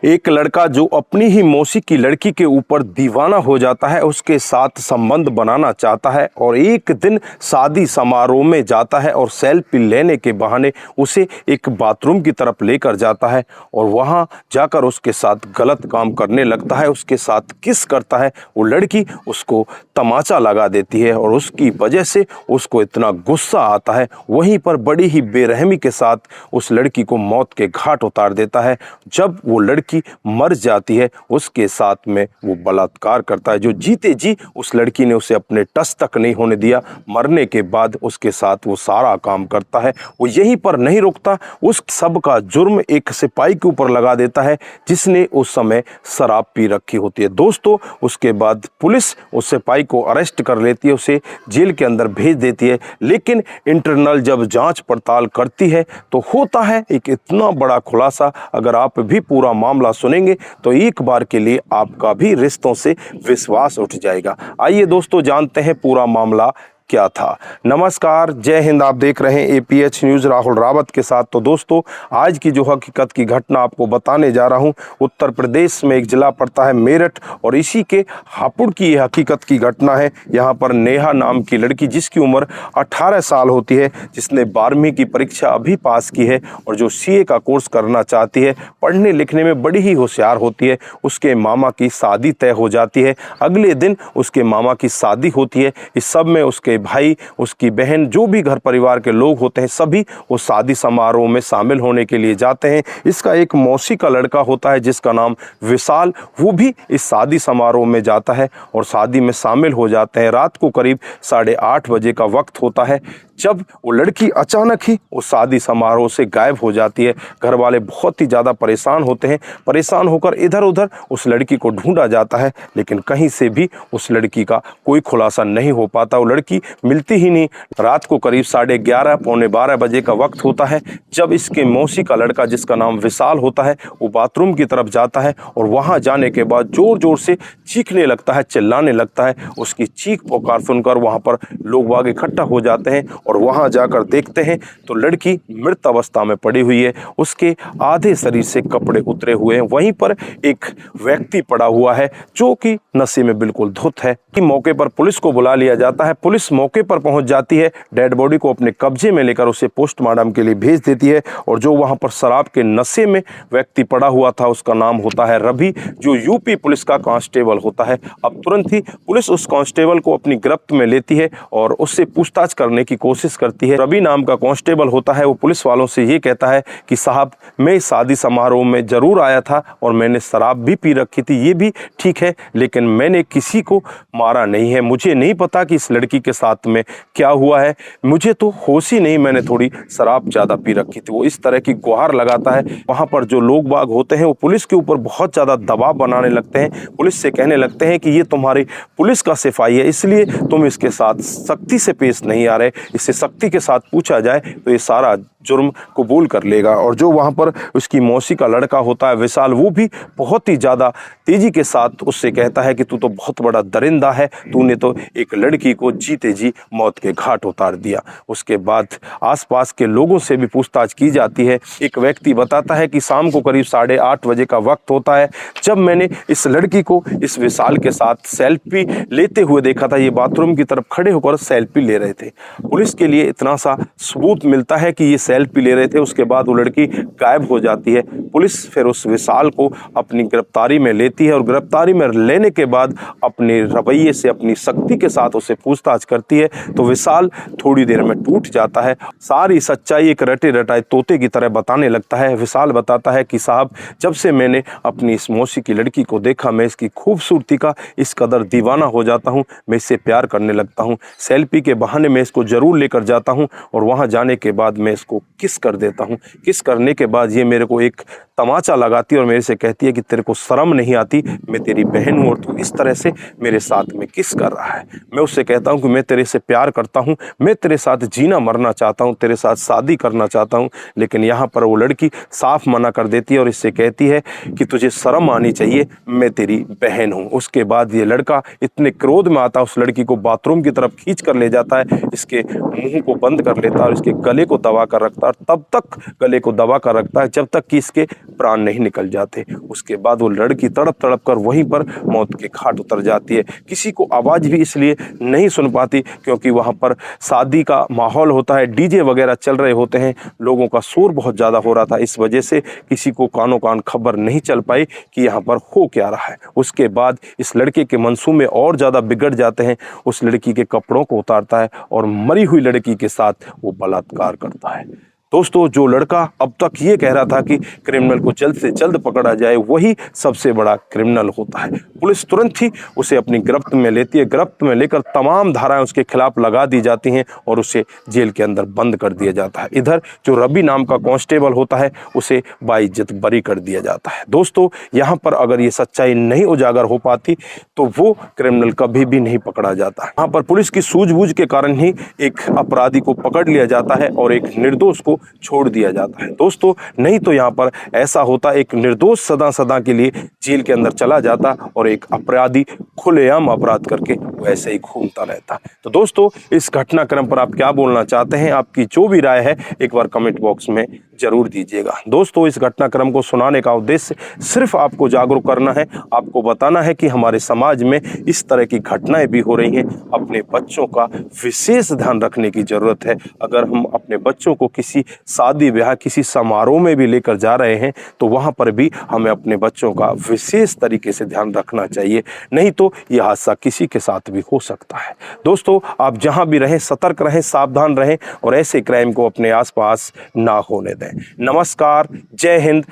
एक लड़का जो अपनी ही मौसी की लड़की के ऊपर दीवाना हो जाता है, उसके साथ संबंध बनाना चाहता है और एक दिन शादी समारोह में जाता है और सेल्फी लेने के बहाने उसे एक बाथरूम की तरफ लेकर जाता है और वहां जाकर उसके साथ गलत काम करने लगता है, उसके साथ किस करता है। वो लड़की उसको तमाचा लगा देती है और उसकी वजह से उसको इतना गुस्सा आता है, वहीं पर बड़ी ही बेरहमी के साथ उस लड़की को मौत के घाट उतार देता है। जब वो लड़की मर जाती है उसके साथ में वो बलात्कार करता है। जो जीते जी उस लड़की ने उसे अपने टस तक नहीं होने दिया, मरने के बाद उसके साथ वो सारा काम करता है। वो यहीं पर नहीं रुकता, उस सब का जुर्म एक सिपाही के ऊपर लगा देता है जिसने उस समय शराब पी रखी होती है। दोस्तों, उसके बाद पुलिस उस सिपाही को अरेस्ट कर लेती है, उसे जेल के अंदर भेज देती है। लेकिन इंटरनल जब जांच पड़ताल करती है तो होता है एक इतना बड़ा खुलासा। अगर आप भी पूरा मामला सुनेंगे तो एक बार के लिए आपका भी रिश्तों से विश्वास उठ जाएगा। आइए दोस्तों, जानते हैं पूरा मामला क्या था। नमस्कार, जय हिंद। आप देख रहे हैं APH न्यूज़ राहुल रावत के साथ। तो दोस्तों, आज की जो हकीकत की घटना आपको बताने जा रहा हूं, उत्तर प्रदेश में एक जिला पड़ता है मेरठ और इसी के हापुड़ की ये हकीकत की घटना है। यहां पर नेहा नाम की लड़की जिसकी उम्र 18 साल होती है, जिसने 12वीं की परीक्षा अभी पास की है और जो CA का कोर्स करना चाहती है, पढ़ने लिखने में बड़ी ही होशियार होती है। उसके मामा की शादी तय हो जाती है। अगले दिन उसके मामा की शादी होती है। इस सब में उसके भाई, उसकी बहन, जो भी घर परिवार के लोग होते हैं, सभी वो शादी समारोह में शामिल होने के लिए जाते हैं। इसका एक मौसी का लड़का होता है जिसका नाम विशाल, वो भी इस शादी समारोह में जाता है और शादी में शामिल हो जाते हैं। रात को करीब 8:30 बजे का वक्त होता है जब वो लड़की अचानक ही उस शादी समारोह से गायब हो जाती है। घर वाले बहुत ही ज़्यादा परेशान होते हैं। परेशान होकर इधर उधर उस लड़की को ढूंढा जाता है, लेकिन कहीं से भी उस लड़की का कोई खुलासा नहीं हो पाता। वो लड़की मिलती ही नहीं। रात को करीब 11:30 पौने 12 बजे का वक्त होता है जब इसके मौसी का लड़का जिसका नाम विशाल होता है वो बाथरूम की तरफ जाता है और वहां जाने के बाद जोर जोर से चीखने लगता है, चिल्लाने लगता है। उसकी चीख पुकार सुनकर वहां पर लोग वाग इकट्ठा हो जाते हैं और वहां जाकर देखते हैं तो लड़की मृत अवस्था में पड़ी हुई है। उसके आधे शरीर से कपड़े उतरे हुए हैं। वहीं पर एक व्यक्ति पड़ा हुआ है जो कि नशे में बिल्कुल धुत है। मौके पर पुलिस को बुला लिया जाता है। पुलिस मौके पर पहुंच जाती है, डेड बॉडी को अपने कब्जे में लेकर उसे पोस्टमार्टम के लिए भेज देती है और जो वहां पर शराब के नशे में व्यक्ति पड़ा हुआ था उसका नाम होता है रवि, जो यूपी पुलिस का कांस्टेबल होता है। अब तुरंत ही पुलिस उस कांस्टेबल को अपनी गिरफ्त में लेती है और उससे पूछताछ करने की कोशिश करती है। रवि नाम का कांस्टेबल होता है, वो पुलिस वालों से ये कहता है कि साहब, मैं शादी समारोह में जरूर आया था और मैंने शराब भी पी रखी थी, ये भी ठीक है, लेकिन मैंने किसी को मारा नहीं है। मुझे नहीं पता कि इस लड़की के साथ में क्या हुआ है, मुझे तो होश ही नहीं, मैंने थोड़ी शराब ज्यादा पी रखी थी। वो इस तरह की गुहार लगाता है। वहां पर जो लोग बाग होते हैं वो पुलिस के ऊपर बहुत ज्यादा दबाव बनाने लगते हैं। पुलिस से कहने लगते हैं कि ये तुम्हारी पुलिस का सिपाही है, इसलिए तुम इसके साथ सख्ती से पेश नहीं आ रहे। इससे सख्ती के साथ पूछा जाए तो ये सारा जुर्म कबूल कर लेगा। और जो वहाँ पर उसकी मौसी का लड़का होता है विशाल, वो भी बहुत ही ज़्यादा तेज़ी के साथ उससे कहता है कि तू तो बहुत बड़ा दरिंदा है, तूने तो एक लड़की को जीते जी मौत के घाट उतार दिया। उसके बाद आसपास के लोगों से भी पूछताछ की जाती है। एक व्यक्ति बताता है कि शाम को करीब 8:30 बजे का वक्त होता है जब मैंने इस लड़की को इस विशाल के साथ सेल्फी लेते हुए देखा था। ये बाथरूम की तरफ खड़े होकर सेल्फी ले रहे थे। पुलिस के लिए इतना सा सबूत मिलता है कि ये सेल्फी ले रहे थे। उसके बाद वो लड़की गायब हो जाती है। पुलिस फिर उस विशाल को अपनी गिरफ्तारी में लेती है और गिरफ्तारी में लेने के बाद अपने रवैये से, अपनी शक्ति के साथ उसे पूछताछ करती है तो विशाल थोड़ी देर में टूट जाता है। सारी सच्चाई एक रटे रटाए तोते की तरह बताने लगता है। विशाल बताता है कि साहब, जब से मैंने अपनी इस मौसी की लड़की को देखा, मैं इसकी खूबसूरती का इस कदर दीवाना हो जाता हूँ, मैं इससे प्यार करने लगता हूँ। सेल्फी के बहाने मैं इसको जरूर लेकर जाता हूँ और वहाँ जाने के बाद मैं इसको किस कर देता हूँ। किस करने के बाद ये मेरे को एक तमाचा लगाती है और मेरे से कहती है कि तेरे को शर्म नहीं आती, मैं तेरी बहन हूँ और तू इस तरह से मेरे साथ में किस कर रहा है। मैं उससे कहता हूँ कि मैं तेरे से प्यार करता हूँ, मैं तेरे साथ जीना मरना चाहता हूँ, तेरे साथ शादी करना चाहता हूँ। लेकिन यहाँ पर वो लड़की साफ मना कर देती है और इससे कहती है कि तुझे शर्म आनी चाहिए, मैं तेरी बहन हूँ। उसके बाद ये लड़का इतने क्रोध में आता है, उस लड़की को बाथरूम की तरफ खींच कर ले जाता है, इसके मुंह को बंद कर लेता है और इसके गले को दबा कर रखता सकता, तब तक गले को दबा कर रखता है जब तक कि इसके प्राण नहीं निकल जाते। उसके बाद वो लड़की तड़प तड़प कर वहीं पर मौत के घाट उतर जाती है। किसी को आवाज़ भी इसलिए नहीं सुन पाती क्योंकि वहाँ पर शादी का माहौल होता है, डीजे वगैरह चल रहे होते हैं, लोगों का शोर बहुत ज़्यादा हो रहा था। इस वजह से किसी को कानों कान खबर नहीं चल पाई कि यहाँ पर हो क्या रहा है। उसके बाद इस लड़के के मंसूबे और ज़्यादा बिगड़ जाते हैं। उस लड़की के कपड़ों को उतारता है और मरी हुई लड़की के साथ वो बलात्कार करता है। दोस्तों, जो लड़का अब तक ये कह रहा था कि क्रिमिनल को जल्द से जल्द पकड़ा जाए, वही सबसे बड़ा क्रिमिनल होता है। पुलिस तुरंत ही उसे अपनी गिरफ्त में लेती है। गिरफ्त में लेकर तमाम धाराएं उसके खिलाफ लगा दी जाती हैं और उसे जेल के अंदर बंद कर दिया जाता है। इधर जो रवि नाम का कांस्टेबल होता है, उसे बाइज्जत बरी कर दिया जाता है। दोस्तों, यहाँ पर अगर ये सच्चाई नहीं उजागर हो पाती तो वो क्रिमिनल कभी भी नहीं पकड़ा जाता। यहाँ पर पुलिस की सूझबूझ के कारण ही एक अपराधी को पकड़ लिया जाता है और एक निर्दोष को छोड़ दिया जाता है। दोस्तों, नहीं तो यहाँ पर ऐसा होता, एक निर्दोष सदा सदा के लिए जेल के अंदर चला जाता और एक अपराधी खुलेआम अपराध करके वैसे ही घूमता रहता। तो दोस्तों, इस घटनाक्रम पर आप क्या बोलना चाहते हैं? आपकी जो भी राय है एक बार कमेंट बॉक्स में जरूर दीजिएगा। दोस्तों, इस घटनाक्रम को सुनाने का उद्देश्य सिर्फ आपको जागरूक करना है, आपको बताना है कि हमारे समाज में इस तरह की घटनाएं भी हो रही हैं। अपने बच्चों का विशेष ध्यान रखने की जरूरत है। अगर हम अपने बच्चों को किसी शादी ब्याह, किसी समारोह में भी लेकर जा रहे हैं तो वहां पर भी हमें अपने बच्चों का विशेष तरीके से ध्यान रखना चाहिए, नहीं तो यह हादसा किसी के साथ भी हो सकता है। दोस्तों, आप जहां भी रहें सतर्क रहें, सावधान रहें और ऐसे क्राइम को अपने आसपास ना होने दें। नमस्कार, जय हिंद,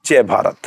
जय भारत।